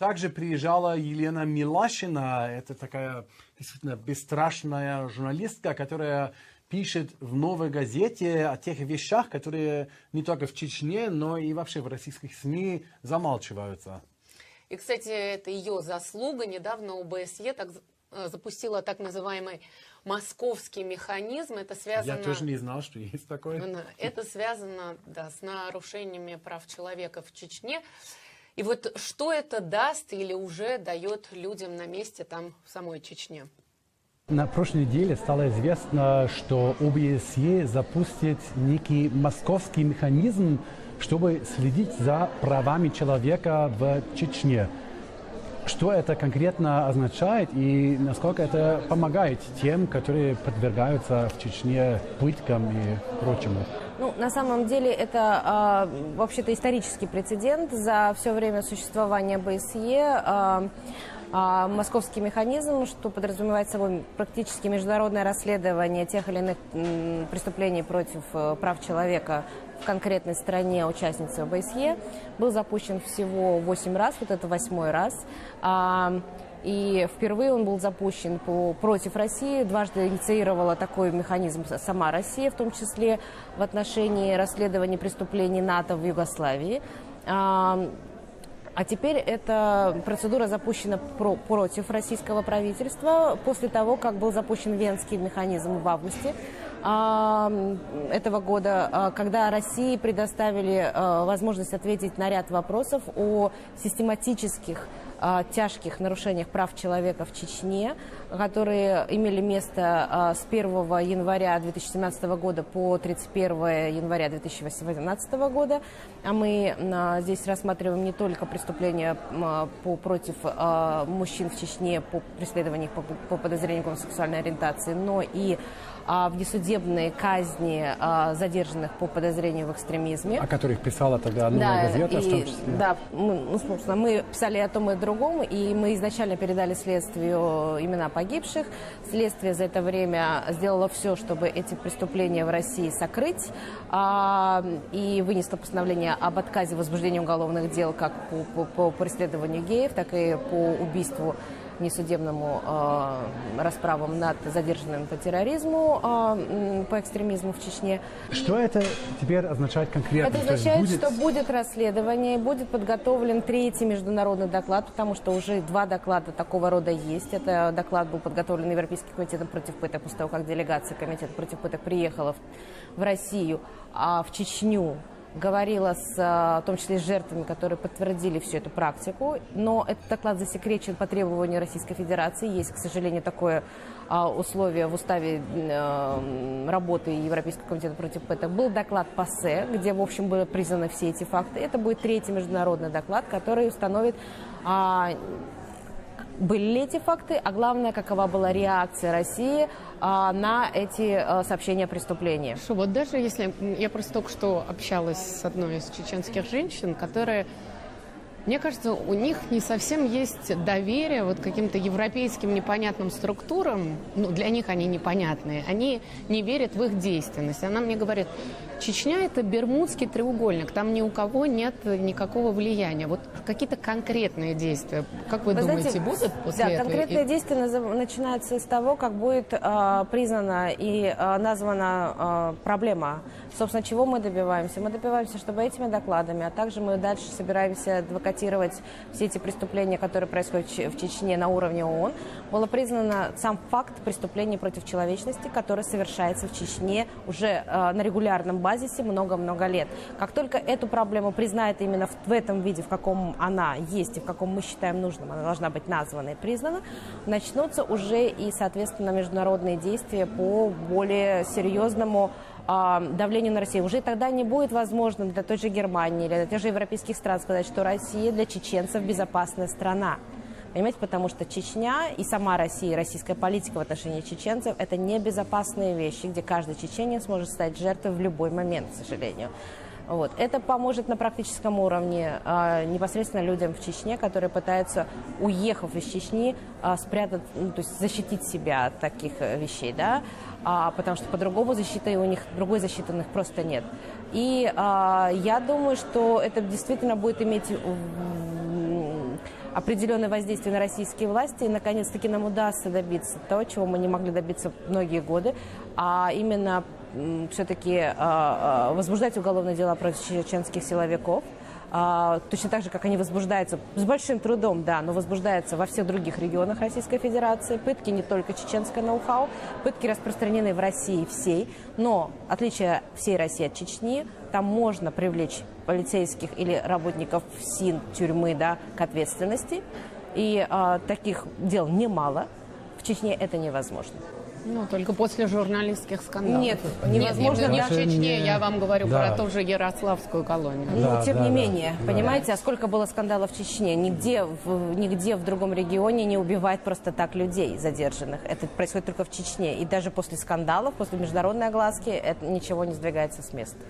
Также приезжала Елена Милашина, это такая действительно бесстрашная журналистка, которая пишет в «Новой газете» о тех вещах, которые не только в Чечне, но и вообще в российских СМИ замалчиваются. И, кстати, это ее заслуга. Недавно ОБСЕ запустила так называемый московский механизм. Это связано... Я тоже не знал, что есть такое. Это связано, да, с нарушениями прав человека в Чечне. И вот что это даст или уже дает людям на месте там в самой Чечне? На прошлой неделе стало известно, что ОБСЕ запустит некий московский механизм, чтобы следить за правами человека в Чечне. Что это конкретно означает и насколько это помогает тем, которые подвергаются в Чечне пыткам и прочему? Ну, на самом деле это вообще-то исторический прецедент. За все время существования ОБСЕ московский механизм, что подразумевает собой практически международное расследование тех или иных преступлений против прав человека в конкретной стране, участницы ОБСЕ, был запущен всего 8 раз, вот это 8-й раз. И впервые он был запущен против России. Дважды инициировала такой механизм сама Россия, в том числе в отношении расследования преступлений НАТО в Югославии. А теперь эта процедура запущена против российского правительства после того, как был запущен Венский механизм в августе этого года, когда России предоставили возможность ответить на ряд вопросов о систематических тяжких нарушениях прав человека в Чечне, которые имели место с 1 января 2017 года по 31 января 2018 года. А мы здесь рассматриваем не только преступления против мужчин в Чечне по преследованию по подозрению в сексуальной ориентации, но и внесудебные казни задержанных по подозрению в экстремизме. О которых писала тогда «Новая газета», в том числе. Да, собственно, мы писали о том и другом, и мы изначально передали следствию имена погибших. Следствие за это время сделало все, чтобы эти преступления в России сокрыть, и вынесло постановление об отказе в возбуждении уголовных дел как по преследованию геев, так и по убийству несудебному расправам над задержанными по терроризму, по экстремизму в Чечне. Что это теперь означает конкретно? Это означает, что будет расследование, будет подготовлен 3-й международный доклад, потому что уже 2 доклада такого рода есть. Это доклад был подготовлен Европейским комитетом против пыток после того, как делегация Комитета против пыток приехала в Россию, в Чечню. Говорила в том числе с жертвами, которые подтвердили всю эту практику. Но этот доклад засекречен по требованию Российской Федерации. Есть, к сожалению, такое условие в уставе работы Европейского комитета против пыток. Был доклад ПАСЕ, где, в общем, были признаны все эти факты. Это будет 3-й международный доклад, который установит, были ли эти факты, а главное, какова была реакция России на эти сообщения о преступлении. Хорошо, вот даже если... Я просто только что общалась с одной из чеченских женщин, которая... Мне кажется, у них не совсем есть доверие вот к каким-то европейским непонятным структурам. Ну, для них они непонятные. Они не верят в их действенность. Она мне говорит, Чечня – это Бермудский треугольник. Там ни у кого нет никакого влияния. Вот какие-то конкретные действия, как вы думаете, будут после этого? Да, конкретные действия начинаются с того, как будет признана и названа проблема. Собственно, чего мы добиваемся? Мы добиваемся, чтобы этими докладами, а также мы дальше собираемся адвокатировать все эти преступления, которые происходят в Чечне на уровне ООН, было признано сам факт преступлений против человечности, который совершается в Чечне уже на регулярном базисе много-много лет. Как только эту проблему признают именно в этом виде, в каком она есть и в каком мы считаем нужным, она должна быть названа и признана, начнутся уже и, соответственно, международные действия по более серьезному давлению на Россию. Уже тогда не будет возможным для той же Германии или для тех же европейских стран сказать, что Россия для чеченцев безопасная страна. Понимаете, потому что Чечня и сама Россия, российская политика в отношении чеченцев – это не безопасные вещи, где каждый чеченец может стать жертвой в любой момент, к сожалению. Вот. Это поможет на практическом уровне непосредственно людям в Чечне, которые пытаются, уехав из Чечни, спрятать, то есть защитить себя от таких вещей, да? Потому что по-другому защиты у них, другой защиты у них просто нет. И я думаю, что это действительно будет иметь определенное воздействие на российские власти, и наконец-таки нам удастся добиться того, чего мы не могли добиться многие годы, а именно все-таки возбуждать уголовные дела против чеченских силовиков. Точно так же, как они возбуждаются, с большим трудом, да, но возбуждаются во всех других регионах Российской Федерации. Пытки не только чеченское ноу-хау, пытки распространены в России всей, но отличие всей России от Чечни, там можно привлечь полицейских или работников СИН, тюрьмы, да, к ответственности, и таких дел немало. В Чечне это невозможно. Ну, только после журналистских скандалов. Нет, невозможно. Не в Чечне, не... я вам говорю да. про ту же Ярославскую колонию. Ну, тем не менее, да. понимаете, а сколько было скандалов в Чечне? Нигде в другом регионе не убивают просто так людей задержанных. Это происходит только в Чечне. И даже после скандалов, после международной огласки, это ничего не сдвигается с места.